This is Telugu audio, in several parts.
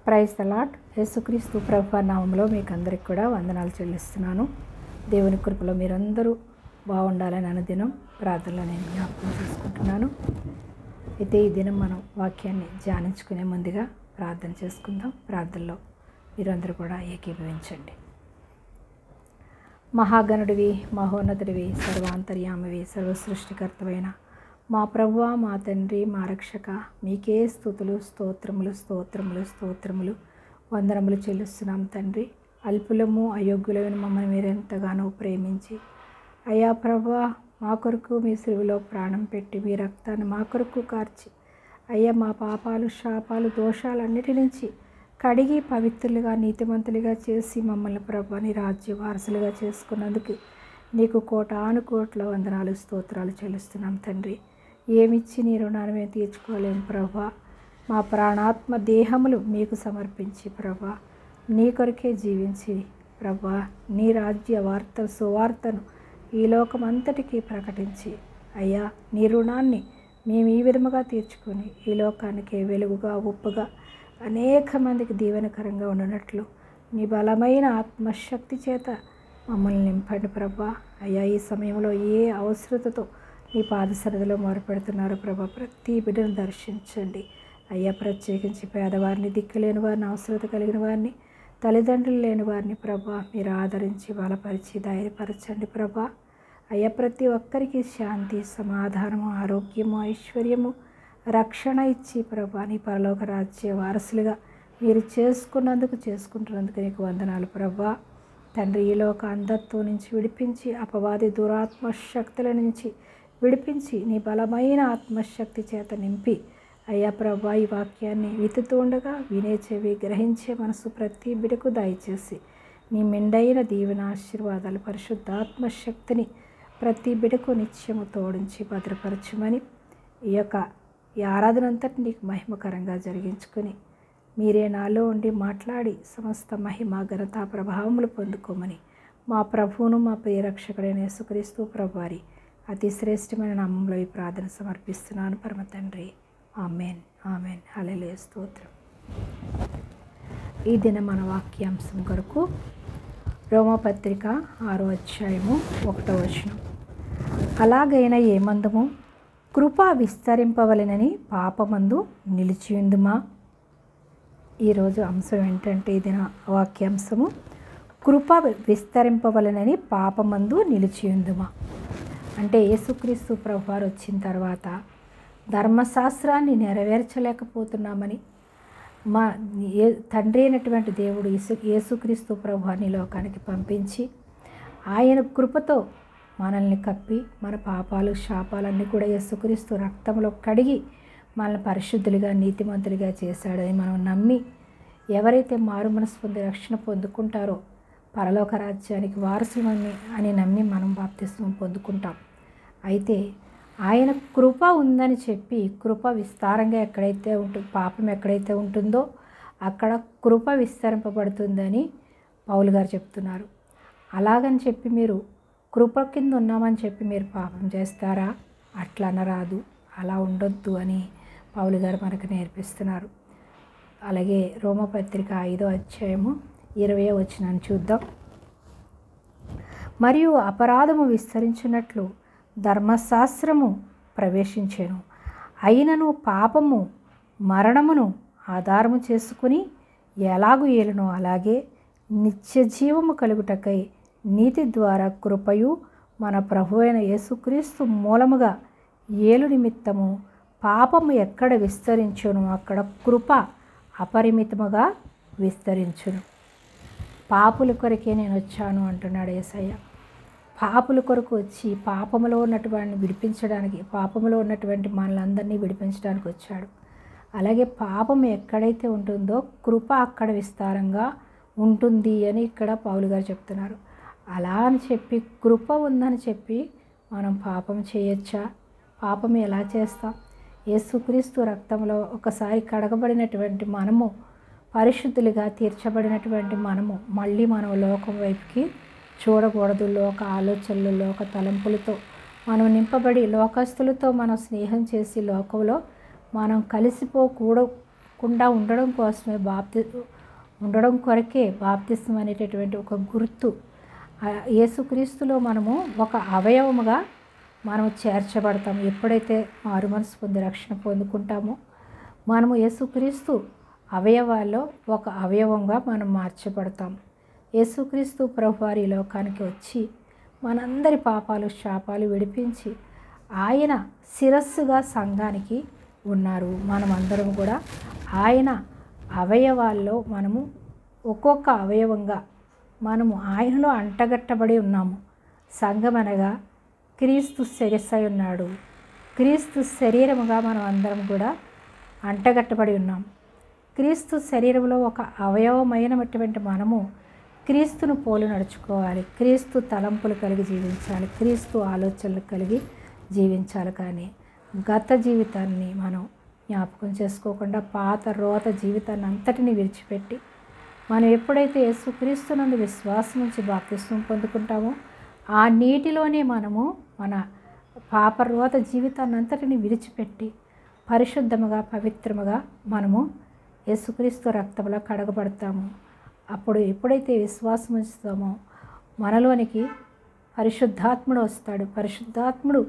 Praise the lord. యేసుక్రీస్తు ప్రభువు నామములో మీకు అందరికి కూడా వందనాలు చెల్లిస్తున్నాను. దేవుని కృపలో మీరందరూ బాగుండాలని అనుదినం ప్రార్థనలో నేను జ్ఞాపకం చేసుకుంటున్నాను. అయితే ఈ దినం మనం వాక్యాన్ని ధ్యానించుకునే ముందుగా ప్రార్థన చేసుకుందాం. ప్రార్థనలో మీరందరూ కూడా ఏకీభవించండి. మహాగణుడివి, మహోన్నతుడివి, సర్వాంతర్యామివి, సర్వసృష్టికర్తవైన మా ప్రభువా, మా తండ్రి, మా రక్షక, మీకే స్తుతులు, స్తోత్రములు స్తోత్రములు స్తోత్రములు వందనములు చెల్లిస్తున్నాం తండ్రి. అల్పులము అయోగ్యులైన మమ్మల్ని మీరు ఎంతగానో ప్రేమించి, అయ్యా ప్రభువా, మా కొరకు మీ సిలువలో ప్రాణం పెట్టి మీ రక్తాన్ని మా కొరకు కార్చి, అయ్యా మా పాపాలు శాపాలు దోషాలన్నిటి నుంచి కడిగి పవిత్రులుగా నీతిమంతులుగా చేసి మమ్మల్ని ప్రభువా నీ రాజ్య వారసులుగా చేసుకున్నందుకు నీకు కోటాను కోట్ల వందనాలు స్తోత్రాలు చెల్లిస్తున్నాం తండ్రి. ఏమిచ్చి నీ రుణాన్ని మేము తీర్చుకోలేము ప్రభా. మా ప్రాణాత్మ దేహములు మీకు సమర్పించి ప్రభా నీ కొరకే జీవించి ప్రభా నీ రాజ్య సువార్తను ఈ లోకమంతటికీ ప్రకటించి, అయ్యా నీ రుణాన్ని మేము ఈ విధముగా తీర్చుకొని ఈ లోకానికి వెలుగుగా ఉప్పుగా అనేక మందికి దీవెనకరంగా ఉండనట్లు నీ బలమైన ఆత్మశక్తి చేత మమ్మల్ని నింపండి ప్రభా. అయ్యా ఈ సమయంలో ఏ అవసరతతో నీ పాదసరదిలో మొరపెడుతున్నారు ప్రభా, ప్రతి బిడ్డను దర్శించండి అయ్యా. ప్రత్యేకించి పేదవారిని, దిక్కులేని వారిని, అవసరత కలిగిన వారిని, తల్లిదండ్రులు లేని వారిని ప్రభా మీరు ఆదరించి బలపరిచి ధైర్యపరచండి ప్రభా. అయ్యా ప్రతి ఒక్కరికి శాంతి, సమాధానము, ఆరోగ్యము, ఐశ్వర్యము, రక్షణ ఇచ్చి ప్రభా నీ పరలోక రాజ్య వారసులుగా మీరు చేసుకుంటున్నందుకు నీకు వందనాలు ప్రభా. తండ్రి ఈ లోక అంధత్వం నుంచి విడిపించి, అపవాది దురాత్మ శక్తుల నుంచి విడిపించి నీ బలమైన ఆత్మశక్తి చేత నింపి, అయ్యా ప్రభా ఈ వాక్యాన్ని విత్తుతూ ఉండగా వినే చెవి, గ్రహించే మనసు ప్రతి బిడకు దయచేసి నీ మెండైన దీవెన ఆశీర్వాదాలు, పరిశుద్ధాత్మశక్తిని ప్రతి బిడకు నిత్యము తోడించి భద్రపరచమని ఈ ఆరాధన అంతటి నీకు మహిమకరంగా జరిగించుకొని మీరే నాలో ఉండి మాట్లాడి సమస్త మహిమ ఘనత ప్రభావములు పొందుకోమని మా ప్రభువును మా ప్రియరక్షకుడైన యేసుక్రీస్తు ప్రభువారి అతి శ్రేష్టమైన నామంలో ఈ ప్రార్థన సమర్పిస్తున్నాను పరమ తండ్రి. Amen amen. హల్లెలూయా స్తోత్రం. ఈ దిన మన వాక్యాంశం కొరకు రోమపత్రిక 6వ అధ్యాయము 1వ వచనం. అలాగైనా ఏమందుము, కృప విస్తరింపవలెనని పాపమందు నిలిచియుందుమా. ఈరోజు అంశం ఏంటంటే ఈ దిన వాక్యాంశము కృప విస్తరింపవలెనని పాపమందు నిలిచియుందుమా. అంటే యేసుక్రీస్తు ప్రభువారు వచ్చిన తర్వాత ధర్మశాస్త్రాన్ని నెరవేర్చలేకపోతున్నామని మా తండ్రి అయినటువంటి దేవుడు యేసుక్రీస్తు ప్రభువారిని లోకానికి పంపించి ఆయన కృపతో మనల్ని కప్పి మన పాపాలు శాపాలన్నీ కూడా యేసుక్రీస్తు రక్తంలో కడిగి మనల్ని పరిశుద్ధులుగా నీతిమంతులుగా చేశాడని మనం నమ్మి ఎవరైతే మారు మనసు పొంది రక్షణ పొందుకుంటారో పరలోక రాజ్యానికి వారసులని అని నమ్మి మనం బాప్తిస్మం పొందుకుంటాం. అయితే ఆయన కృప ఉందని చెప్పి కృప విస్తారంగా ఎక్కడైతే పాపం ఎక్కడైతే ఉంటుందో అక్కడ కృప విస్తరింపబడుతుందని పౌలు గారు చెప్తున్నారు. అలాగని చెప్పి మీరు కృప కింద ఉన్నామని చెప్పి మీరు పాపం చేస్తారా? అట్లా అనరాదు, అలా ఉండొద్దు అని పౌలు గారు మనకు నేర్పిస్తున్నారు. అలాగే రోమపత్రిక 5వ అధ్యాయము 20వ వచనాన్ని చూద్దాం. మరియు అపరాధము విస్తరించినట్లు ధర్మశాస్త్రము ప్రవేశించెను, అయినను పాపము మరణమును ఆధారము చేసుకుని ఎలాగు ఏలునో అలాగే నిత్య జీవము కలుగుటకై నీతి ద్వారా కృపయు మన ప్రభువైన యేసుక్రీస్తు మూలముగా ఏలు నిమిత్తము పాపము ఎక్కడ విస్తరించును అక్కడ కృప అపరిమితముగా విస్తరించును. పాపుల కొరకే నేను వచ్చాను అంటున్నాడు యేసయ్య. పాపుల కొరకు వచ్చి పాపములో ఉన్నటువంటి విడిపించడానికి, పాపములో ఉన్నటువంటి మనలందరినీ విడిపించడానికి వచ్చాడు. అలాగే పాపం ఎక్కడైతే ఉంటుందో కృప అక్కడ విస్తారంగా ఉంటుంది అని ఇక్కడ పౌలు గారు చెప్తున్నారు. అలా అని చెప్పి కృప ఉందని చెప్పి మనం పాపం చేయొచ్చా? పాపం ఎలా చేస్తాం? యేసుక్రీస్తు రక్తంలో ఒకసారి కడగబడినటువంటి మనము, పరిశుద్ధులుగా తీర్చబడినటువంటి మనము మళ్ళీ మనం లోకం వైపుకి చూడకూడదు. లోక ఆలోచనలు, లోక తలంపులతో మనం నింపబడి లోకస్తులతో మనం స్నేహం చేసి లోకంలో మనం కుండా ఉండడం కోసమే ఉండడం కొరకే బాప్తిస్మం అనేటటువంటి ఒక గుర్తు. యేసుక్రీస్తులో మనము ఒక అవయవముగా మనము చేర్చబడతాం. ఎప్పుడైతే మారు మనసు పొంది రక్షణ పొందుకుంటామో మనము యేసుక్రీస్తు అవయవాల్లో ఒక అవయవంగా మనం మార్చబడతాం. యేసుక్రీస్తు ప్రభువారు ఈ లోకానికి వచ్చి మనందరి పాపాలు శాపాలు విడిపించి ఆయన శిరస్సుగా సంఘానికి ఉన్నారు. మనమందరం కూడా ఆయన అవయవాల్లో మనము ఒక్కొక్క అవయవంగా మనము ఆయనలో అంటగట్టబడి ఉన్నాము. సంఘం అనగా క్రీస్తు శిరస్సై ఉన్నాడు. క్రీస్తు శరీరముగా మనం అందరం కూడా అంటగట్టబడి ఉన్నాం. క్రీస్తు శరీరంలో ఒక అవయవమైనటువంటి మనము క్రీస్తును పోలి నడుచుకోవాలి. క్రీస్తు తలంపులు కలిగి జీవించాలి. క్రీస్తు ఆలోచనలు కలిగి జీవించాలి. కానీ గత జీవితాన్ని మనం జ్ఞాపకం చేసుకోకుండా పాత రోత జీవితాన్ని అంతటిని విడిచిపెట్టి మనం ఎప్పుడైతే యేసుక్రీస్తునందు విశ్వాసం నుంచి బాప్తిస్మం పొందుకుంటామో ఆ నీటిలోనే మనము మన పాపరోత జీవితాన్ని అంతటిని విడిచిపెట్టి పరిశుద్ధముగా పవిత్రముగా మనము యేసుక్రీస్తు రక్తంలో కడగబడతాము. అప్పుడు ఎప్పుడైతే విశ్వాసం ఉంచుతామో మనలోనికి పరిశుద్ధాత్ముడు వస్తాడు. పరిశుద్ధాత్ముడు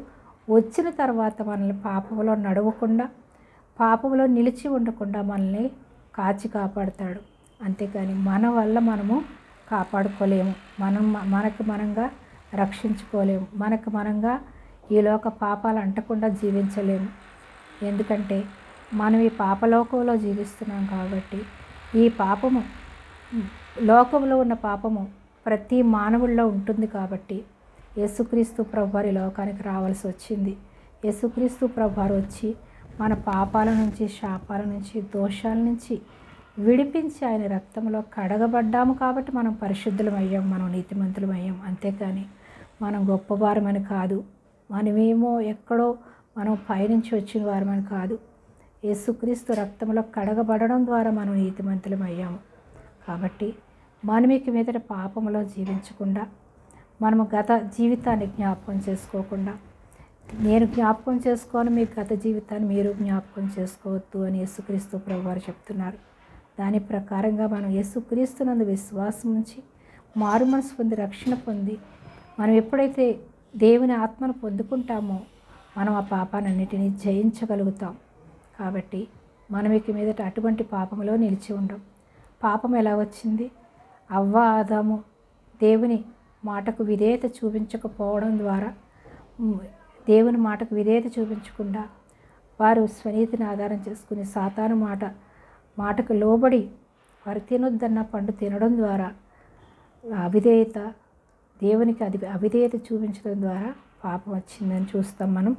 వచ్చిన తర్వాత మనల్ని పాపంలో నడవకుండా పాపంలో నిలిచి ఉండకుండా మనల్ని కాచి కాపాడుతాడు. అంతేకాని మన వల్ల మనము కాపాడుకోలేము. మనకు మనంగా రక్షించుకోలేము. మనకు మనంగా ఈ లోక పాపాలు అంటకుండా జీవించలేము. ఎందుకంటే మనం ఈ పాపలోకంలో జీవిస్తున్నాం కాబట్టి ఈ పాపము లోకంలో ఉన్న పాపము ప్రతి మానవుల్లో ఉంటుంది కాబట్టి యేసుక్రీస్తు ప్రభువారు ఈ లోకానికి రావాల్సి వచ్చింది. యేసుక్రీస్తు ప్రభువారు వచ్చి మన పాపాల నుంచి శాపాల నుంచి దోషాల నుంచి విడిపించి ఆయన రక్తంలో కడగబడ్డాము కాబట్టి మనం పరిశుద్ధులమయ్యాం, మనం నీతిమంతులమయ్యాం. అంతేకాని మనం గొప్పవారమని కాదు, మనమేమో ఎక్కడో మనం పైనుంచి వచ్చిన వారమని కాదు. యేసుక్రీస్తు రక్తంలో కడగబడడం ద్వారా మనం నీతిమంతులమయ్యాము. కాబట్టి మనం ఇక మీదట పాపంలో జీవించకుండా మనము గత జీవితాన్ని జ్ఞాపకం చేసుకోకుండా నేను జ్ఞాపకం చేసుకోను మీ గత జీవితాన్ని మీరు జ్ఞాపకం చేసుకోవద్దు అని యేసుక్రీస్తు ప్రభువారు చెప్తున్నారు. దాని ప్రకారంగా మనం యేసుక్రీస్తునందు విశ్వాసం ఉంచి మారు మనసు పొంది రక్షణ పొంది మనం ఎప్పుడైతే దేవుని ఆత్మను పొందుకుంటామో మనం ఆ పాపాలన్నిటినీ జయించగలుగుతాం. కాబట్టి మనం ఇక మీదట అటువంటి పాపంలో నిలిచి ఉండం. పాపం ఎలా వచ్చింది? అవ్వ ఆదాము దేవుని మాటకు విధేయత చూపించకపోవడం ద్వారా, దేవుని మాటకు విధేయత చూపించకుండా వారు స్వనీతిని ఆధారం చేసుకుని సాతాను మాటకు లోబడి వారు తినొద్దన్న పండు తినడం ద్వారా అవిధేయత దేవునికి అవిధేయత చూపించడం ద్వారా పాపం వచ్చిందని చూస్తాం. మనం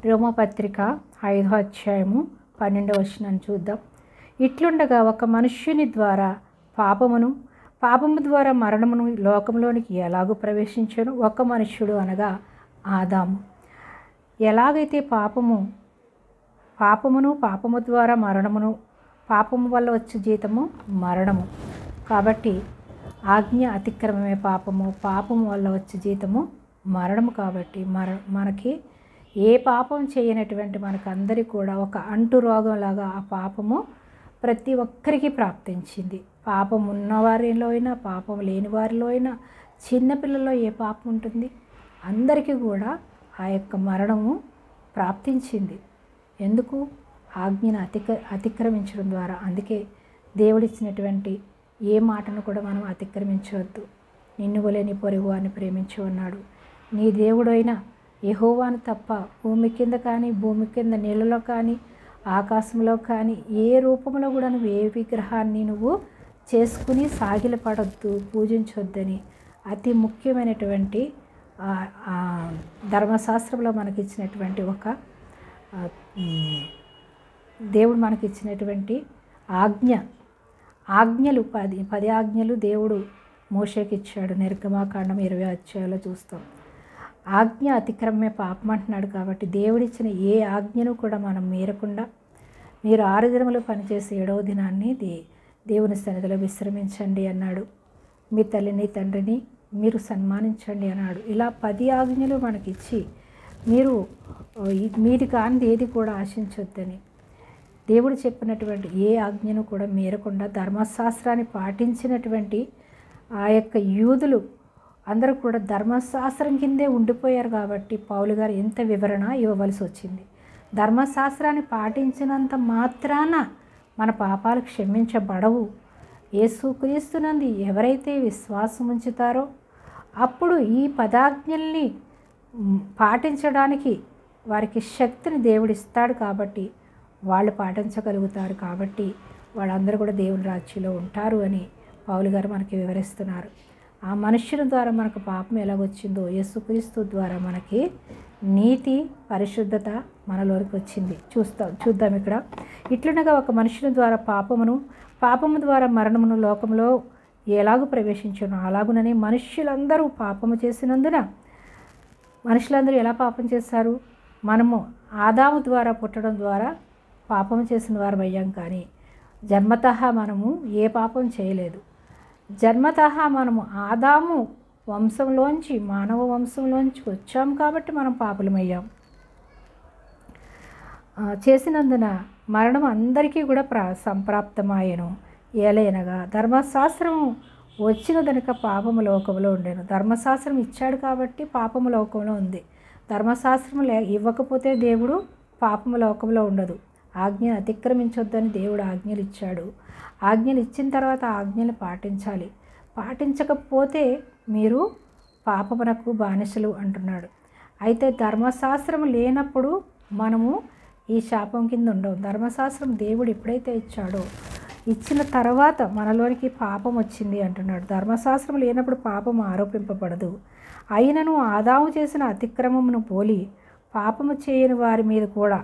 రోమపత్రిక 5వ అధ్యాయము 12వ వచనాన్ని చూద్దాం. ఇట్లుండగా ఒక మనుష్యుని ద్వారా పాపము ద్వారా మరణమును లోకంలోనికి ఎలాగూ ప్రవేశించెను? ఒక మనుష్యుడు అనగా ఆదాము. ఎలాగైతే పాపము ద్వారా మరణమును, పాపము వల్ల వచ్చే జీతము మరణము. కాబట్టి ఆజ్ఞ అతిక్రమమే పాపము, పాపము వల్ల వచ్చే జీతము మరణము. కాబట్టి మనకి ఏ పాపం చేయనటువంటి మనకందరికీ కూడా ఒక అంటు రోగంలాగా ఆ పాపము ప్రతి ఒక్కరికి ప్రాప్తించింది. పాపం ఉన్నవారిలో అయినా పాపం లేని వారిలో అయినా చిన్నపిల్లల్లో ఏ పాపం ఉంటుంది? అందరికీ కూడా ఆ యొక్క మరణము ప్రాప్తించింది. ఎందుకు? ఆజ్ఞను అతిక్రమించడం ద్వారా. అందుకే దేవుడిచ్చినటువంటి ఏ మాటను కూడా మనం అతిక్రమించవద్దు. నిన్ను వలె నీ పొరుగు వారిని ప్రేమించు అన్నాడు. నీ దేవుడైన యెహోవాను తప్ప భూమి కింద కానీ భూమి కింద నీళ్ళలో కానీ ఆకాశంలో కానీ ఏ రూపంలో కూడా నువ్వు ఏ విగ్రహాన్ని నువ్వు చేసుకుని సాగిలపడొద్దు, పూజించొద్దని అతి ముఖ్యమైనటువంటి ధర్మశాస్త్రంలో మనకిచ్చినటువంటి ఒక దేవుడు మనకిచ్చినటువంటి ఆజ్ఞలు 10 ఆజ్ఞలు దేవుడు మోషేకి ఇచ్చాడు. నిర్గమాకాండం 20 అధ్యాయాల్లో చూస్తాం. ఆజ్ఞ అతిక్రమమే పాపం అంటున్నాడు. కాబట్టి దేవుడిచ్చిన ఏ ఆజ్ఞను కూడా మనం మీరకుండా మీరు 6 దినములు పనిచేసి 7వ దినాన్ని దేవుని సన్నిధిలో విశ్రమించండి అన్నాడు. మీ తల్లిని తండ్రిని మీరు సన్మానించండి అన్నాడు. ఇలా 10 ఆజ్ఞలు మనకిచ్చి మీరు మీది కానిది ఏది కూడా ఆశించొద్దని, దేవుడు చెప్పినటువంటి ఏ ఆజ్ఞను కూడా మీరకుండా ధర్మశాస్త్రాన్ని పాటించినటువంటి ఆ యొక్క యూదులు అందరూ కూడా ధర్మశాస్త్రం కిందే ఉండిపోయారు. కాబట్టి పౌలు గారు ఎంత వివరణ ఇవ్వవలసి వచ్చింది. ధర్మశాస్త్రాన్ని పాటించినంత మాత్రాన మన పాపాలు క్షమించబడవు. యేసుక్రీస్తునందు ఎవరైతే విశ్వాసం ఉంచుతారో అప్పుడు ఈ పదాజ్ఞల్ని పాటించడానికి వారికి శక్తిని దేవుడు ఇస్తాడు. కాబట్టి వాళ్ళు పాటించగలుగుతారు. కాబట్టి వాళ్ళందరూ కూడా దేవుని రాజ్యంలో ఉంటారు అని పౌలు గారు మనకి వివరిస్తున్నారు. ఆ మనుష్యుని ద్వారా మనకు పాపం ఎలాగొచ్చిందో యేసుక్రీస్తు ద్వారా మనకి నీతి పరిశుద్ధత మనలోకి వచ్చింది. చూద్దాం ఇక్కడ. ఇట్లనగా ఒక మనుషుని ద్వారా పాపము ద్వారా మరణమును లోకంలో ఎలాగూ ప్రవేశించును, అలాగునని మనుష్యులందరూ పాపము చేసినందున మనుషులందరూ ఎలా పాపం చేశారు? మనము ఆదాము ద్వారా పుట్టడం ద్వారా పాపం చేసిన వారు అయ్యాం. కానీ జన్మతః మనము ఏ పాపం చేయలేదు. జన్మతః మనము ఆదాము వంశంలోంచి మానవ వంశంలోంచి వచ్చాం కాబట్టి మనం పాపులమయ్యాం. చేసినందున మరణం అందరికీ కూడా సంప్రాప్తమాయను. ఏలైనగా ధర్మశాస్త్రము వచ్చిన దనుక పాపము లోకంలో ఉండేను. ధర్మశాస్త్రం ఇచ్చాడు కాబట్టి పాపము లోకంలో ఉంది. ధర్మశాస్త్రం ఇవ్వకపోతే దేవుడు పాపము లోకంలో ఉండదు. ఆజ్ఞను అతిక్రమించొద్దని దేవుడు ఆజ్ఞలు ఇచ్చాడు. ఆజ్ఞలు ఇచ్చిన తర్వాత ఆజ్ఞలు పాటించాలి. పాటించకపోతే మీరు పాపమునకు బానిసలు అంటున్నాడు. అయితే ధర్మశాస్త్రం లేనప్పుడు మనము ఈ శాపం కింద ఉండవు. ధర్మశాస్త్రం దేవుడు ఎప్పుడైతే ఇచ్చాడో ఇచ్చిన తర్వాత మనలోనికి పాపం వచ్చింది అంటున్నాడు. ధర్మశాస్త్రం లేనప్పుడు పాపం ఆరోపింపబడదు. అయినను ఆదాము చేసిన అతిక్రమమును పోలి పాపము చేయని వారి మీద కూడా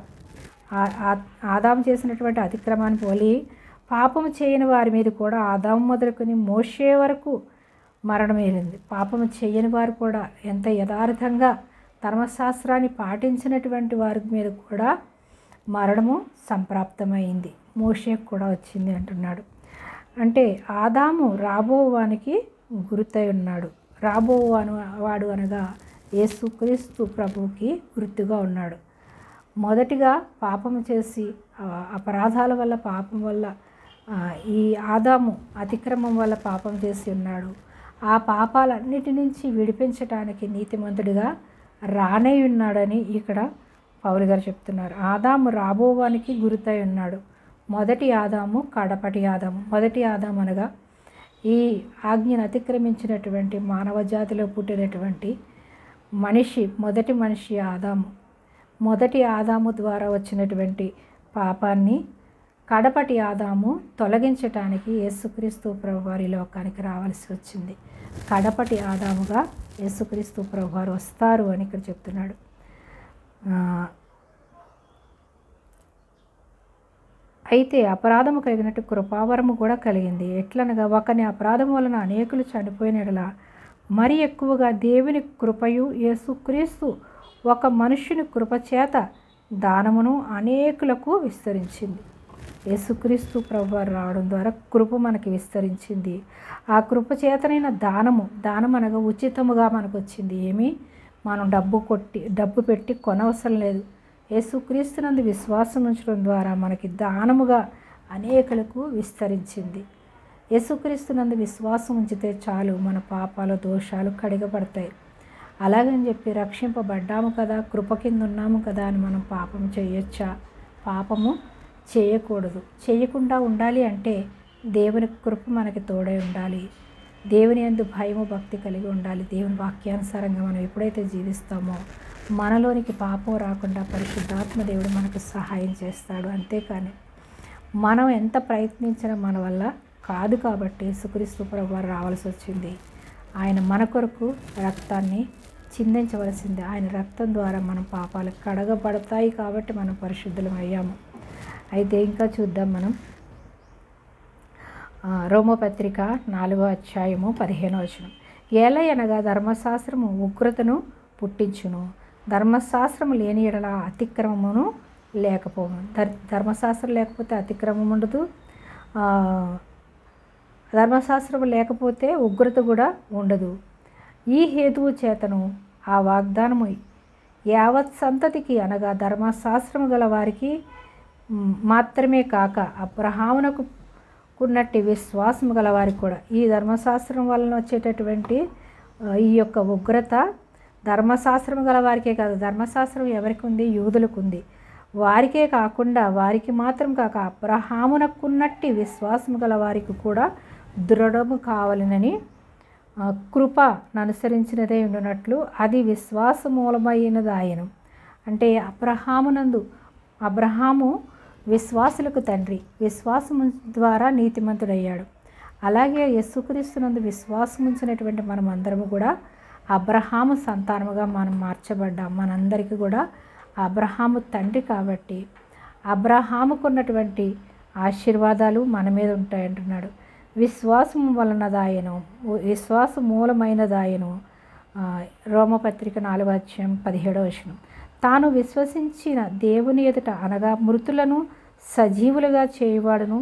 ఆదాము చేసినటువంటి అతిక్రమాన్ని పోలి పాపము చేయని వారి మీద కూడా ఆదాము మొదలుకొని మోషే వరకు మరణం ఏలింది. పాపము చేయని వారు కూడా ఎంత యథార్థంగా ధర్మశాస్త్రాన్ని పాటించినటువంటి వారి మీద కూడా మరణము సంప్రాప్తమైంది. మోషేకు కూడా వచ్చింది అంటున్నాడు. అంటే ఆదాము రాబోవానికి గుర్తై ఉన్నాడు. వాడు అనగా యేసుక్రీస్తు ప్రభువుకి గుర్తుగా ఉన్నాడు. మొదటిగా పాపము చేసి అపరాధాల వల్ల పాపం వల్ల ఈ ఆదాము అతిక్రమం వల్ల పాపం చేసి ఉన్నాడు. ఆ పాపాలన్నిటి నుంచి విడిపించడానికి నీతిమంతుడిగా రానే ఉన్నాడని ఇక్కడ పౌలు గారు చెప్తున్నారు. ఆదాము రాబోవానికి గుర్తై ఉన్నాడు. మొదటి ఆదాము కడపటి ఆదాము. మొదటి ఆదాము అనగా ఈ ఆజ్ఞను అతిక్రమించినటువంటి మానవ జాతిలో పుట్టినటువంటి మొదటి మనిషి ఆదాము. మొదటి ఆదాము ద్వారా వచ్చినటువంటి పాపాన్ని కడపటి ఆదాము తొలగించటానికి యేసుక్రీస్తు ప్రభువారి లోకానికి రావాల్సి వచ్చింది. కడపటి ఆదాముగా యేసుక్రీస్తు ప్రభువారు వస్తారు అని ఇక్కడ చెప్తున్నాడు. అయితే అపరాధము కలిగినట్టు కృపావరము కూడా కలిగింది. ఎట్లనగా ఒకని అపరాధం వలన అనేకులు చనిపోయినట్లా మరి ఎక్కువగా దేవుని కృపయు యేసుక్రీస్తు ఒక మనుష్యుని కృపచేత దానమును అనేకులకు విస్తరించింది. యేసుక్రీస్తు ప్రభువారు రావడం ద్వారా కృప మనకి విస్తరించింది. ఆ కృప చేతనైన దానం అనగా ఉచితముగా మనకు వచ్చింది. మనం డబ్బు పెట్టి కొనవసరం లేదు. యేసుక్రీస్తునందు విశ్వాసం ఉంచడం ద్వారా మనకి దానముగా అనేకులకు విస్తరించింది. యేసుక్రీస్తునందు విశ్వాసం ఉంచితే చాలు, మన పాపాలు దోషాలు కడిగబడతాయి. అలాగని చెప్పి రక్షింపబడ్డాము కదా, కృప కింద ఉన్నాము కదా అని మనం పాపం చేయొచ్చా? పాపము చేయకూడదు. చేయకుండా ఉండాలి అంటే దేవుని కృప మనకి తోడై ఉండాలి. దేవుని యందు భయము భక్తి కలిగి ఉండాలి. దేవుని వాక్యానుసారంగా మనం ఎప్పుడైతే జీవిస్తామో మనలోనికి పాపం రాకుండా పరిశుద్ధాత్మ దేవుడు మనకు సహాయం చేస్తాడు. అంతేకాని మనం ఎంత ప్రయత్నించినా మన వల్ల కాదు. కాబట్టి యేసుక్రీస్తు ప్రభువారు రావాల్సి వచ్చింది. ఆయన మన కొరకు రక్తాన్ని చిందించవలసింది. ఆయన రక్తం ద్వారా మన పాపాలు కడగబడతాయి. కాబట్టి మనం పరిశుద్ధులం అయ్యాము. అయితే ఇంకా చూద్దాం మనం రోమపత్రిక 4వ అధ్యాయము 15వ వచనం. ఏలయనగా ధర్మశాస్త్రము ఉగ్రతను పుట్టించును, ధర్మశాస్త్రము లేని ఎడల అతిక్రమమును లేకపోను. ధర్మశాస్త్రం లేకపోతే అతిక్రమం ఉండదు. ధర్మశాస్త్రం లేకపోతే ఉగ్రత కూడా ఉండదు. ఈ హేతువు చేతను ఆ వాగ్దానము యావత్ సంతతికి అనగా ధర్మశాస్త్రము గల వారికి మాత్రమే కాక అబ్రహామునకు ఉన్నట్టి విశ్వాసం గల వారికి కూడా ఈ ధర్మశాస్త్రం వలన వచ్చేటటువంటి ఈ యొక్క ఉగ్రత ధర్మశాస్త్రం గల వారికే కాదు, ధర్మశాస్త్రం ఎవరికి ఉంది? యూదులకు ఉంది. వారికే కాకుండా వారికి మాత్రం కాక అబ్రహామునకున్నట్టి విశ్వాసం గల వారికి కూడా దృఢము కావాలనని కృప అనుసరించినదే ఉండునట్లు అది విశ్వాస మూలమైనది ఆయన. అంటే అబ్రహాము విశ్వాసులకు తండ్రి, విశ్వాసము ద్వారా నీతిమంతుడయ్యాడు. అలాగే యేసుక్రీస్తునందు విశ్వాసం ఉంచినటువంటి మనం అందరము కూడా అబ్రహాము సంతానముగా మనం మార్చబడ్డాం. మనందరికీ కూడా అబ్రహాము తండ్రి కాబట్టి అబ్రహాముకున్నటువంటి ఆశీర్వాదాలు మన మీద ఉంటాయంటున్నాడు. విశ్వాసం వలనదాయను, విశ్వాస మూలమైనదాయను. రోమపత్రిక 4:17 తాను విశ్వసించిన దేవుని ఎదుట అనగా మృతులను సజీవులుగా చేయువాడును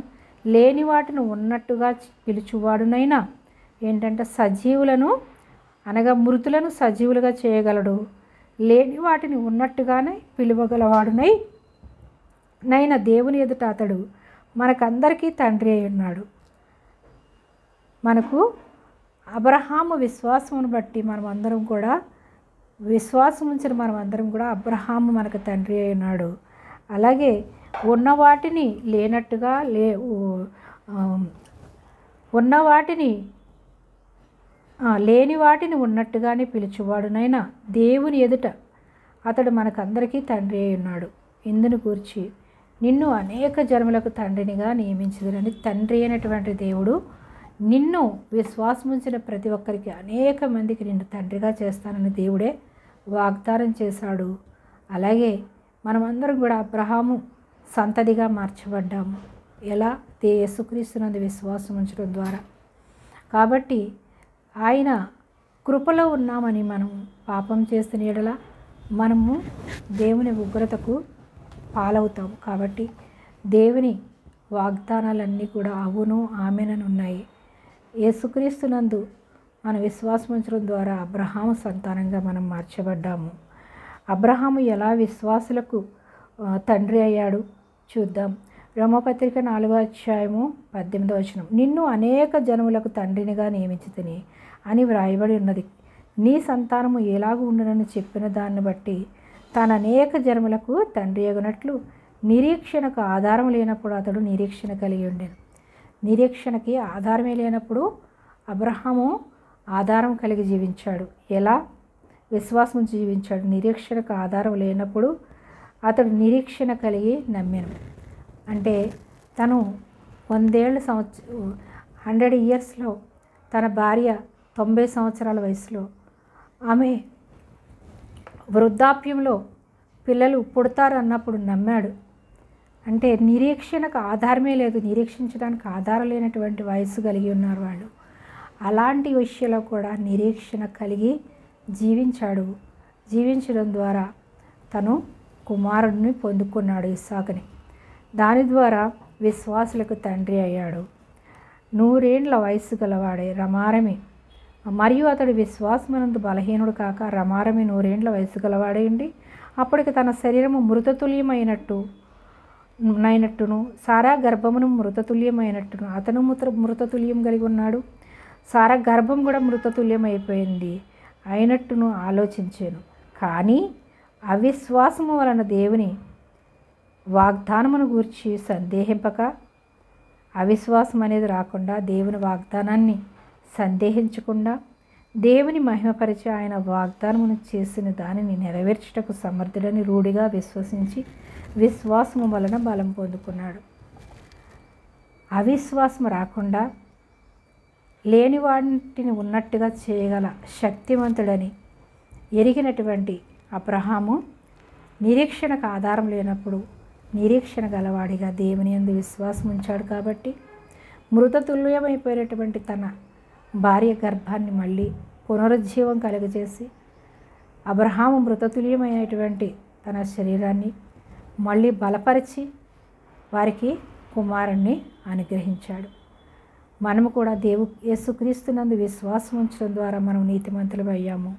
లేని వాటిని ఉన్నట్టుగా పిలుచువాడునైనా ఏంటంటే సజీవులను అనగా మృతులను సజీవులుగా చేయగలడు, లేని వాటిని ఉన్నట్టుగానే పిలువగలవాడునై నైనా దేవుని ఎదుట అతడు మనకందరికీ తండ్రి అయి ఉన్నాడు. మనకు అబ్రహాము విశ్వాసమును బట్టి మనమందరం కూడా విశ్వాసం ఉంచిన మనమందరం కూడా అబ్రహాము మనకు తండ్రి అయి ఉన్నాడు. అలాగే ఉన్న వాటిని లేనట్టుగా లేని వాటిని ఉన్నట్టుగానే పిలుచువాడునైనా దేవుని ఎదుట అతడు మనకందరికీ తండ్రి అయి ఉన్నాడు. ఇందును గూర్చి నిన్ను అనేక జన్మలకు తండ్రినిగా నియమించదునని తండ్రి అయినటువంటి దేవుడు నిన్ను విశ్వాసముంచిన ప్రతి ఒక్కరికి అనేక మందికి నిన్ను తండ్రిగా చేస్తానని దేవుడే వాగ్దానం చేశాడు. అలాగే మనమందరం కూడా అబ్రహాము సంతతిగా మార్చబడ్డాము. ఎలా? యేసుక్రీస్తునందు విశ్వాసం ఉంచడం ద్వారా. కాబట్టి ఆయన కృపలో ఉన్నామని మనం పాపం చేస్తున్న యెడల మనము దేవుని ఉగ్రతకు పాలవుతాం. కాబట్టి దేవుని వాగ్దానాలన్నీ కూడా అవును ఆమెనని ఉన్నాయి. యేసుక్రీస్తునందు మన విశ్వాసం ఉంచడం ద్వారా అబ్రహాము సంతానంగా మనం మార్చబడ్డాము. అబ్రహాము ఎలా విశ్వాసులకు తండ్రి అయ్యాడు చూద్దాం. రోమపత్రిక 4:18 నిన్ను అనేక జనములకు తండ్రినిగా నియమించితిని అని వ్రాయబడి ఉన్నది. నీ సంతానము ఎలాగూ ఉండునని చెప్పిన దాన్ని బట్టి తాను అనేక జనములకు తండ్రి అగునట్లు నిరీక్షణకు ఆధారం లేనప్పుడు అతడు నిరీక్షణ కలిగి ఉండెను. నిరీక్షణకి ఆధారమే లేనప్పుడు అబ్రహాము ఆధారం కలిగి జీవించాడు. ఎలా? విశ్వాసం జీవించాడు. నిరీక్షణకు ఆధారం లేనప్పుడు అతడు నిరీక్షణ కలిగి నమ్మాను. అంటే తను 100 ఇయర్స్లో తన భార్య 90 సంవత్సరాల వయసులో ఆమె వృద్ధాప్యంలో పిల్లలు పుడతారు అన్నప్పుడు నమ్మాడు. అంటే నిరీక్షణకు ఆధారమే లేదు, నిరీక్షించడానికి ఆధారం లేనటువంటి వయసు కలిగి ఉన్నారు వాళ్ళు. అలాంటి విషయంలో కూడా నిరీక్షణ కలిగి జీవించాడు. జీవించడం ద్వారా తను కుమారుడిని పొందుకున్నాడు, ఇస్సాకుని. దాని ద్వారా విశ్వాసులకు తండ్రి అయ్యాడు. 100 ఏండ్ల వయస్సు గలవాడే రమారమి మరియు అతడు విశ్వాసమనందు బలహీనుడు కాక రమారమి 100 ఏండ్ల వయస్సు గలవాడే ఉండి అప్పటికి తన శరీరము మృతతుల్యమైనట్టును సారా గర్భమును మృతతుల్యమైనట్టును అతను మృతతుల్యం కలిగి ఉన్నాడు. సారా గర్భం కూడా మృతతుల్యం అయిపోయింది అయినట్టును ఆలోచించాను. కానీ అవిశ్వాసము వలన దేవుని వాగ్దానమును గూర్చి సందేహింపక అవిశ్వాసం అనేది రాకుండా దేవుని వాగ్దానాన్ని సందేహించకుండా దేవుని మహిమపరిచి ఆయన వాగ్దానమును చేసిన దానిని నెరవేర్చుటకు సమర్థుడని రూఢిగా విశ్వసించి విశ్వాసము వలన బలం పొందుకున్నాడు. అవిశ్వాసం రాకుండా లేని వాటిని ఉన్నట్టుగా చేయగల శక్తివంతుడని ఎరిగినటువంటి అబ్రహాము నిరీక్షణకు ఆధారం లేనప్పుడు నిరీక్షణ గలవాడిగా దేవుని యందు విశ్వాసం ఉంచాడు. కాబట్టి మృతతుల్యమైపోయినటువంటి తన భార్య గర్భాన్ని మళ్ళీ పునరుజ్జీవం కలుగజేసి అబ్రహాము మృతతుల్యమైనటువంటి తన శరీరాన్ని మళ్ళీ బలపరిచి వారికి కుమారుణ్ణి అనుగ్రహించాడు. మనము కూడా యేసుక్రీస్తునందు విశ్వాసం ఉంచడం ద్వారా మనం నీతిమంతులం అయ్యాము.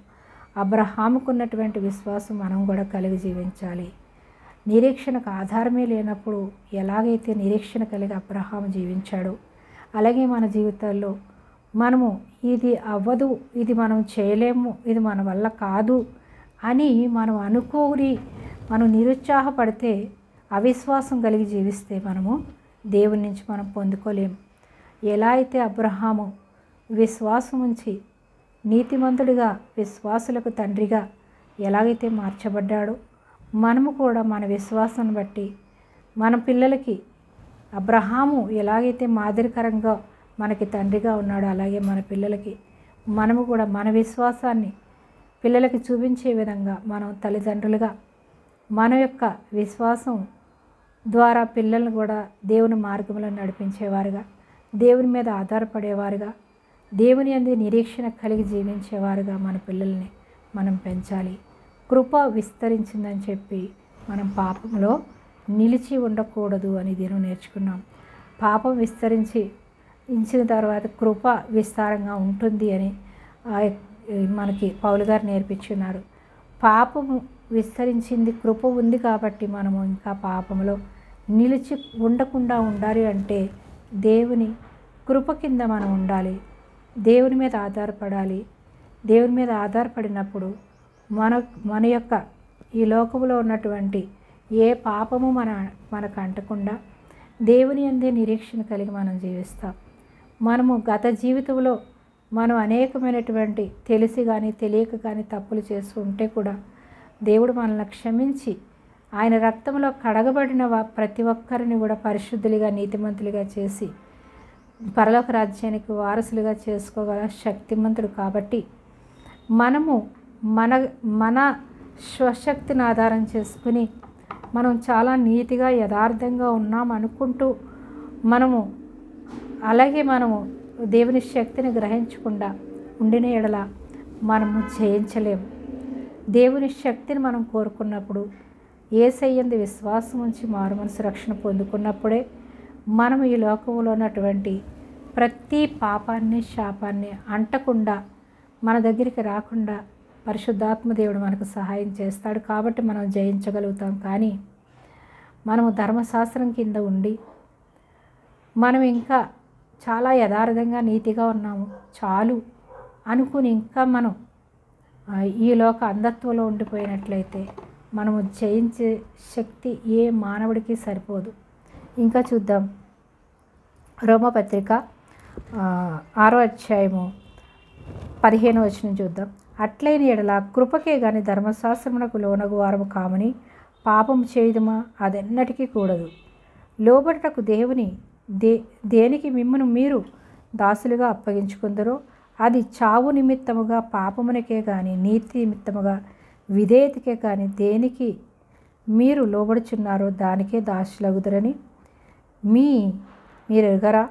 అబ్రహాముకున్నటువంటి విశ్వాసం మనం కూడా కలిగి జీవించాలి. నిరీక్షణకు ఆధారమే లేనప్పుడు ఎలాగైతే నిరీక్షణ కలిగి అబ్రహాము జీవించాడో, అలాగే మన జీవితాల్లో మనము ఇది అవ్వదు, ఇది మనం చేయలేము, ఇది మన వల్ల కాదు అని మనం అనుకోని మనం నిరుత్సాహపడితే, అవిశ్వాసం కలిగి జీవిస్తే మనము దేవుని నుంచి మనం పొందుకోలేము. ఎలా అయితే అబ్రహాము విశ్వాసం ఉంచి నీతిమంతుడిగా, విశ్వాసులకు తండ్రిగా ఎలాగైతే మార్చబడ్డాడో, మనము కూడా మన విశ్వాసాన్ని బట్టి మన పిల్లలకి అబ్రహాము ఎలాగైతే మాదిరికరంగా మనకి తండ్రిగా ఉన్నాడో, అలాగే మన పిల్లలకి మనము కూడా మన విశ్వాసాన్ని పిల్లలకి చూపించే విధంగా మనం తల్లిదండ్రులుగా మన యొక్క విశ్వాసం ద్వారా పిల్లల్ని కూడా దేవుని మార్గంలో నడిపించేవారుగా, దేవుని మీద ఆధారపడేవారుగా, దేవుని యందు నిరీక్షణ కలిగి జీవించేవారుగా మన పిల్లల్ని మనం పెంచాలి. కృప విస్తరించిందని చెప్పి మనం పాపంలో నిలిచి ఉండకూడదు అని దీన్ని నేర్చుకున్నాం. పాపం విస్తరించిన తర్వాత కృప విస్తారంగా ఉంటుంది అని మనకి పౌలు గారు నేర్పించున్నారు. పాపము విస్తరించింది, కృప ఉంది కాబట్టి మనము ఇంకా పాపంలో నిలిచి ఉండకుండా ఉండాలి అంటే దేవుని కృప కింద మనం ఉండాలి. దేవుని మీద ఆధారపడాలి. దేవుని మీద ఆధారపడినప్పుడు మన యొక్క ఈ లోకంలో ఉన్నటువంటి ఏ పాపము మనకు అంటకుండా దేవుని యందే నిరీక్షణ కలిగి మనం జీవిస్తాం. మనము గత జీవితంలో మనం అనేకమైనటువంటి తెలిసి కానీ తెలియక కానీ తప్పులు చేస్తూ ఉంటే కూడా దేవుడు మనల్ని క్షమించి ఆయన రక్తంలో కడగబడిన ప్రతి ఒక్కరిని కూడా పరిశుద్ధులుగా, నీతిమంతులుగా చేసి పరలోక రాజ్యానికి వారసులుగా చేసుకోగల శక్తిమంతుడు. కాబట్టి మనము మన స్వశక్తిని ఆధారం చేసుకుని మనం చాలా నీతిగా, యథార్థంగా ఉన్నాం అనుకుంటూ మనము దేవుని శక్తిని గ్రహించకుండా ఉండిన ఎడల మనము జయించలేము. దేవుని శక్తిని మనం కోరుకున్నప్పుడు, యేసయ్యందు విశ్వాసం ఉంచి మారుమనసు రక్షణ పొందుకున్నప్పుడే మనం ఈ లోకంలో ఉన్నటువంటి ప్రతి పాపాన్ని, శాపాన్ని అంటకుండా మన దగ్గరికి రాకుండా పరిశుద్ధాత్మ దేవుడు మనకు సహాయం చేస్తాడు. కాబట్టి మనం జయించగలుగుతాం. కానీ మనము ధర్మశాస్త్రం కింద ఉండి మనం ఇంకా చాలా యథార్థంగా, నీతిగా ఉన్నాము చాలు అనుకుని ఇంకా మనం ఈ లోక అంధత్వంలో ఉండిపోయినట్లయితే మనము జయించే శక్తి ఏ మానవుడికి సరిపోదు. ఇంకా చూద్దాం, రోమపత్రిక 6వ అధ్యాయము 15వ వచనం చూద్దాం. అట్లైన ఎడల కృపకే గాని ధర్మశాస్త్రమునకు లోనగు వారము కామని పాపము చేయుదుమా? అదెన్నటికీ కూడదు. లోబడుటకు దేనికి మిమ్మును మీరు దాసులుగా అప్పగించుకుందరో అది చావు నిమిత్తముగా పాపమునకే కానీ నీతి నిమిత్తముగా విధేయతకే కానీ దేనికి మీరు లోబడుచున్నారో దానికే దాసులగుదురని మీరు ఎరుగరా?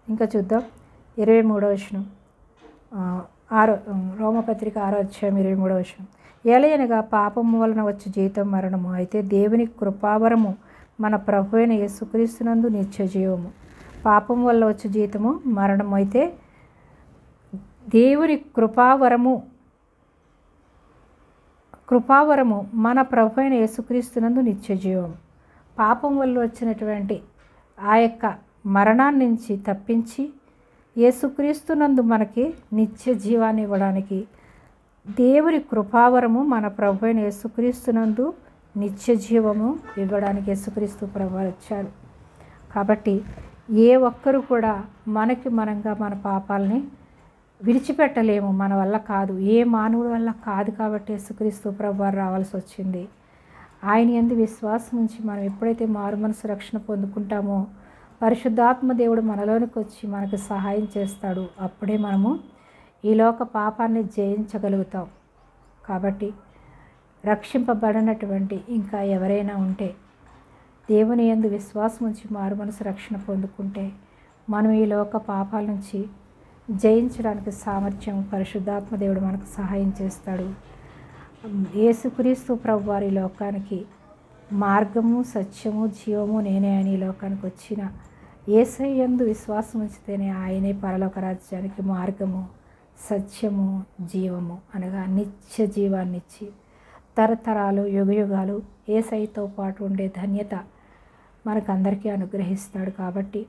ఇంకా చూద్దాం 23వ వచనం, రోమపత్రిక 6వ అధ్యాయం 23వ వచనం. ఏలయనగా పాపము వలన వచ్చే జీతం మరణము, అయితే దేవుని కృపావరము మన ప్రభు అయిన యేసుక్రీస్తునందు నిత్య జీవము. పాపం వల్ల వచ్చే జీతము మరణము, అయితే దేవుని కృపావరము మన ప్రభు అయిన యేసుక్రీస్తునందు నిత్య జీవము. పాపం వల్ల వచ్చినటువంటి ఆ యొక్క మరణాన్ని నుంచి తప్పించి యేసుక్రీస్తునందు మనకి నిత్య జీవాన్ని ఇవ్వడానికి దేవుని కృపావరము మన ప్రభు అయిన యేసుక్రీస్తునందు నిత్య జీవము ఇవ్వడానికి యేసుక్రీస్తు ప్రభువు వచ్చాడు. కాబట్టి ఏ ఒక్కరు కూడా మనంగా మన పాపాలని విడిచిపెట్టలేము. మన వల్ల కాదు, ఏ మానవుడి వల్ల కాదు. కాబట్టి యేసుక్రీస్తు ప్రభువు రావాల్సి వచ్చింది. ఆయన యందు విశ్వాసం నుంచి మనం ఎప్పుడైతే మారుమనసు రక్షణ పొందుకుంటామో పరిశుద్ధాత్మ దేవుడు మనలోనికి వచ్చి మనకు సహాయం చేస్తాడు. అప్పుడే మనము ఈ లోక పాపాన్ని జయించగలుగుతాం. కాబట్టి రక్షింపబడినటువంటి ఇంకా ఎవరైనా ఉంటే దేవుని యందు విశ్వాసం ఉంచి మారుమనసు రక్షణ పొందుకుంటే మనం ఈ లోక పాపాల నుంచి జయించడానికి సామర్థ్యం పరిశుద్ధాత్మ దేవుడు మనకు సహాయం చేస్తాడు. యేసుక్రీస్తు ప్రభు వారి లోకానికి మార్గము, సత్యము, జీవము నేనే అని ఈ లోకానికి వచ్చిన యేసయ్య యందు విశ్వాసం ఉంచితేనే ఆయనే పరలోక రాజ్యానికి మార్గము, సత్యము, జీవము అనగా నిత్య జీవాన్ని ఇచ్చి తరతరాలు యుగయుగాలు యేసయ్యతో పాటు ఉండే ధన్యత మనకందరికీ అనుగ్రహిస్తాడు. కాబట్టి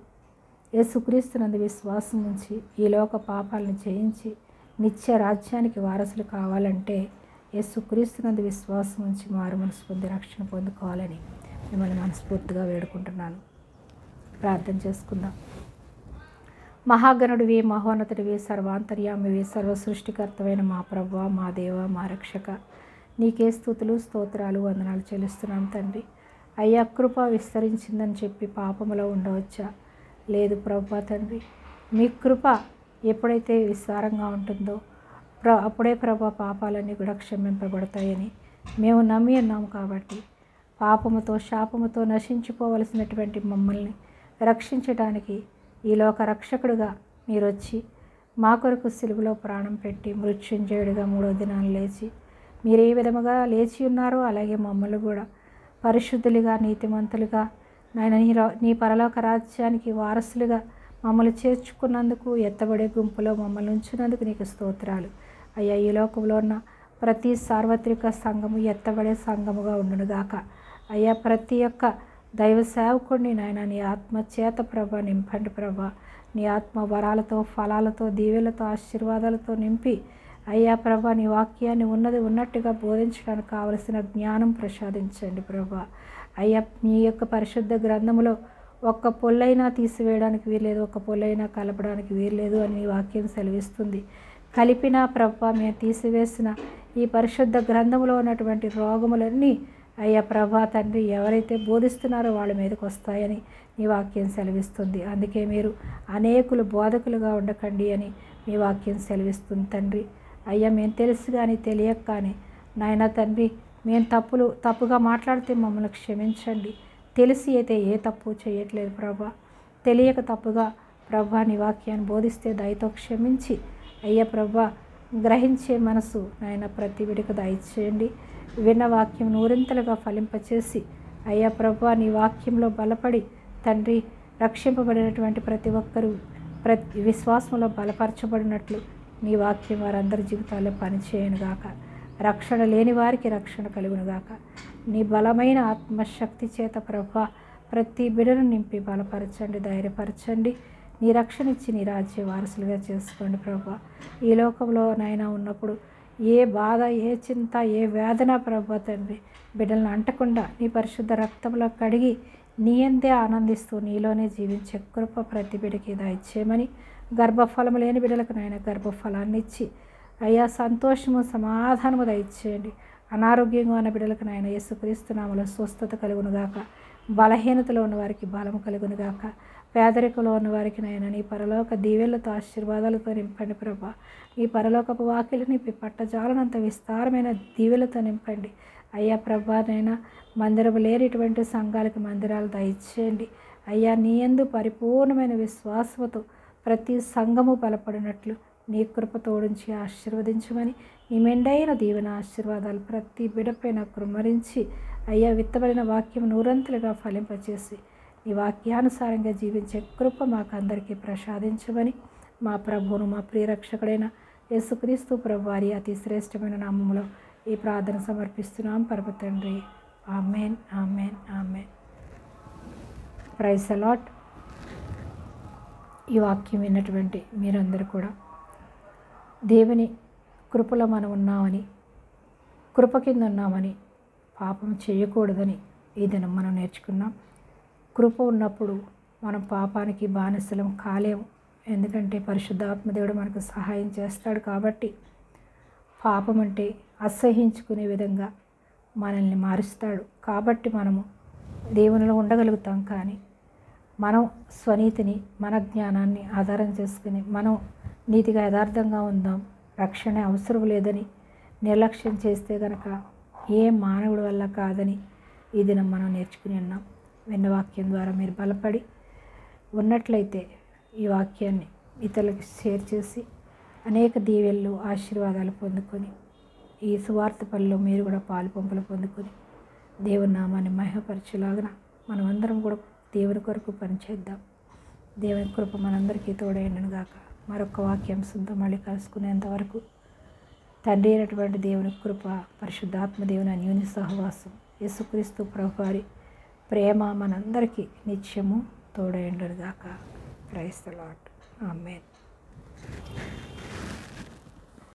యేసుక్రీస్తునందు విశ్వాసం ఉంచి ఈ లోక పాపాలను జయించి నిత్య రాజ్యానికి వారసులు కావాలంటే యేసుక్రీస్తునందు విశ్వాసం ఉంచి మారు మనసు పొంది రక్షణ పొందుకోవాలని మిమ్మల్ని మనస్ఫూర్తిగా వేడుకుంటున్నాను. ప్రార్థన చేసుకుందాం. మహాగణుడివి, మహోన్నతుడివి, సర్వాంతర్యామివి, సర్వ సృష్టికర్తమైన మా ప్రభువ, మా దేవ, మా రక్షక, నీకే స్తుతులు స్తోత్రాలు వందనాలు చెల్లిస్తున్నాం తండ్రి. అయ్యా, కృప విస్తరించిందని చెప్పి పాపములో ఉండవచ్చా? లేదు ప్రభువా తండ్రి. మీ కృప ఎప్పుడైతే విస్తారంగా ఉంటుందో అప్పుడే ప్రభా పాపాలన్నీ కూడా క్షమింపబడతాయని మేము నమ్మి ఉన్నాము. కాబట్టి పాపముతో శాపముతో నశించిపోవలసినటువంటి మమ్మల్ని రక్షించడానికి ఈ లోక రక్షకుడుగా మీరు వచ్చి మా కొరకు సిలువలో ప్రాణం పెట్టి మృత్యుంజయుడిగా 3వ దినాన్ని లేచి మీరు ఏ విధముగా లేచి ఉన్నారో అలాగే మమ్మల్ని కూడా పరిశుద్ధులుగా నీతిమంతులుగా నాయన నీ పరలోక రాజ్యానికి వారసులుగా మమ్మల్ని చేర్చుకున్నందుకు, ఎత్తబడే గుంపులో మమ్మల్ని ఉంచినందుకు నీకు స్తోత్రాలు. అయ్యా, ఈ లోకంలో ఉన్న ప్రతి సార్వత్రిక సంఘము ఎత్తబడే సంఘముగా ఉండునుగాక. అయ్యా, ప్రతి ఒక్క దైవ సేవకుడిని నాయన నీ ఆత్మ చేత ప్రభ నింపండి ప్రభా. నీ ఆత్మ వరాలతో, ఫలాలతో, దీవెలతో, ఆశీర్వాదాలతో నింపి అయ్యా ప్రభా నీ వాక్యాన్ని ఉన్నది ఉన్నట్టుగా బోధించడానికి కావలసిన జ్ఞానం ప్రసాదించండి ప్రభా. అయ్యా, మీ యొక్క పరిశుద్ధ గ్రంథములో ఒక్క పొల్లైనా తీసివేయడానికి వీల్లేదు, ఒక్క పొల్లైనా కలపడానికి వీల్లేదు అని నీ వాక్యం సెలవిస్తుంది. కలిపిన ప్రభా మేము తీసివేసిన ఈ పరిశుద్ధ గ్రంథంలో ఉన్నటువంటి రోగములన్నీ అయ్యా ప్రభా తండ్రి ఎవరైతే బోధిస్తున్నారో వాళ్ళ మీదకి వస్తాయని నీ వాక్యం సెలవిస్తుంది. అందుకే మీరు అనేకులు బోధకులుగా ఉండకండి అని మీ వాక్యం సెలవిస్తుంది తండ్రి. అయ్యా, మేము తెలుసు కానీ తెలియక కానీ నాయన తండ్రి మేము తప్పుగా మాట్లాడితే మమ్మల్ని క్షమించండి. తెలిసి అయితే ఏ తప్పు చేయట్లేదు ప్రభా. తెలియక తప్పుగా ప్రభా నీ వాక్యాన్ని బోధిస్తే దయతో క్షమించి అయ్యా ప్రభా గ్రహించే మనసు నాయన ప్రతి విడికి దయచేయండి. విన్న వాక్యం నూరింతలుగా ఫలింపచేసి అయ్యా ప్రభా నీ వాక్యంలో బలపడి తండ్రి రక్షింపబడినటువంటి ప్రతి ఒక్కరూ విశ్వాసంలో బలపరచబడినట్లు నీ వాక్యం వారందరి జీవితాల్లో పనిచేయనుగాక. రక్షణ లేని వారికి రక్షణ కలుగునుగాక. నీ బలమైన ఆత్మశక్తి చేత ప్రభా ప్రతి బిడను నింపి బలపరచండి, ధైర్యపరచండి. నీ రక్షణ ఇచ్చి నీ రాజ్య వారసులుగా చేసుకోండి ప్రభా. ఈ లోకంలో నాయన ఉన్నప్పుడు ఏ బాధ, ఏ చింత, ఏ వేదన ప్రభా తండ్రి బిడ్డలను అంటకుండా నీ పరిశుద్ధ రక్తంలో కడిగి నీ అందే ఆనందిస్తూ నీలోనే జీవించే కృప ప్రతి బిడ్డకి దయచేయమని, గర్భఫలము లేని బిడ్డలకు నాయన గర్భఫలాన్ని ఇచ్చి అయ్యా సంతోషము సమాధానము దయచేయండి. అనారోగ్యంగా ఉన్న బిడ్డలకు నాయన యేసుక్రీస్తు నామములో స్వస్థత కలుగునుగాక. బలహీనతలో ఉన్న వారికి బలము కలుగునుగాక. పేదరికంలో ఉన్న వారికి నాయన నీ పరలోక దీవెలతో ఆశీర్వాదాలతో నింపండి ప్రభా. నీ పరలోకపు వాకిలి నింపి పట్టజాలనంత విస్తారమైన దీవెలతో నింపండి అయ్యా ప్రభా. నైనా మందిరము లేనిటువంటి సంఘాలకు మందిరాలు దయచేయండి అయ్యా. నీ యందు పరిపూర్ణమైన విశ్వాసముతో ప్రతి సంఘము బలపడినట్లు నీ కృప తోడించి ఆశీర్వదించమని, నీ మెండైన దీవెన ఆశీర్వాదాలు ప్రతి బిడపైన కుమ్మరించి అయ్యా విత్తబడిన వాక్యం నూరంతులుగా ఫలింపచేసి నీ వాక్యానుసారంగా జీవించే కృప మాకందరికీ ప్రసాదించమని మా ప్రభువును మా ప్రియరక్షకుడైన యేసుక్రీస్తు ప్రభు వారి అతి శ్రేష్టమైన నామములో ఈ ప్రార్థన సమర్పిస్తున్నాం పరమ తండ్రి. Amen, amen, amen. Praise the Lord. ఈ వాక్యం విన్నటువంటి మీరందరూ కూడా దేవుని కృపలో మనం ఉన్నామని, కృప కింద ఉన్నామని, పాపం చేయకూడదని ఈ దినం మనం నేర్చుకున్నాం. కృప ఉన్నప్పుడు మనం పాపానికి బానిసలం కాలేము. ఎందుకంటే పరిశుద్ధాత్మదేవుడు మనకు సహాయం చేస్తాడు. కాబట్టి పాపం అంటే అసహ్యించుకునే విధంగా మనల్ని మారుస్తాడు. కాబట్టి మనము దేవునిలో ఉండగలుగుతాం. కానీ మనం స్వనీతిని, మన జ్ఞానాన్ని ఆధారం చేసుకుని మనం నీతిగా యథార్థంగా ఉందాం, రక్షణ అవసరం లేదని నిర్లక్ష్యం చేస్తే కనుక ఏ మానవుడి వల్ల కాదని ఈ దినం మనం నేర్చుకుని ఉన్నాం. విన్న వాక్యం ద్వారా మీరు బలపడి ఉన్నట్లయితే ఈ వాక్యాన్ని ఇతరులకు షేర్ చేసి అనేక దీవెళ్ళు ఆశీర్వాదాలు పొందుకొని ఈ సువార్త పనిలో మీరు కూడా పాలు పంపులు పొందుకొని దేవుని నామాన్ని మహిమపరచులాగా మనమందరం కూడా దేవుని కొరకు పనిచేద్దాం. దేవుని కృప మనందరికీ తోడైనను గాక. మరొక వాక్యం శుద్ధ మళ్ళీ కలుసుకునేంతవరకు తండ్రి అయినటువంటి దేవుని కృప, పరిశుద్ధాత్మ దేవుని అన్యోన్య సహవాసం, యేసుక్రీస్తు ప్రభువారి ప్రేమ మనందరికీ నిత్యము తోడైండును గాక. Praise the Lord. ఆమేన్.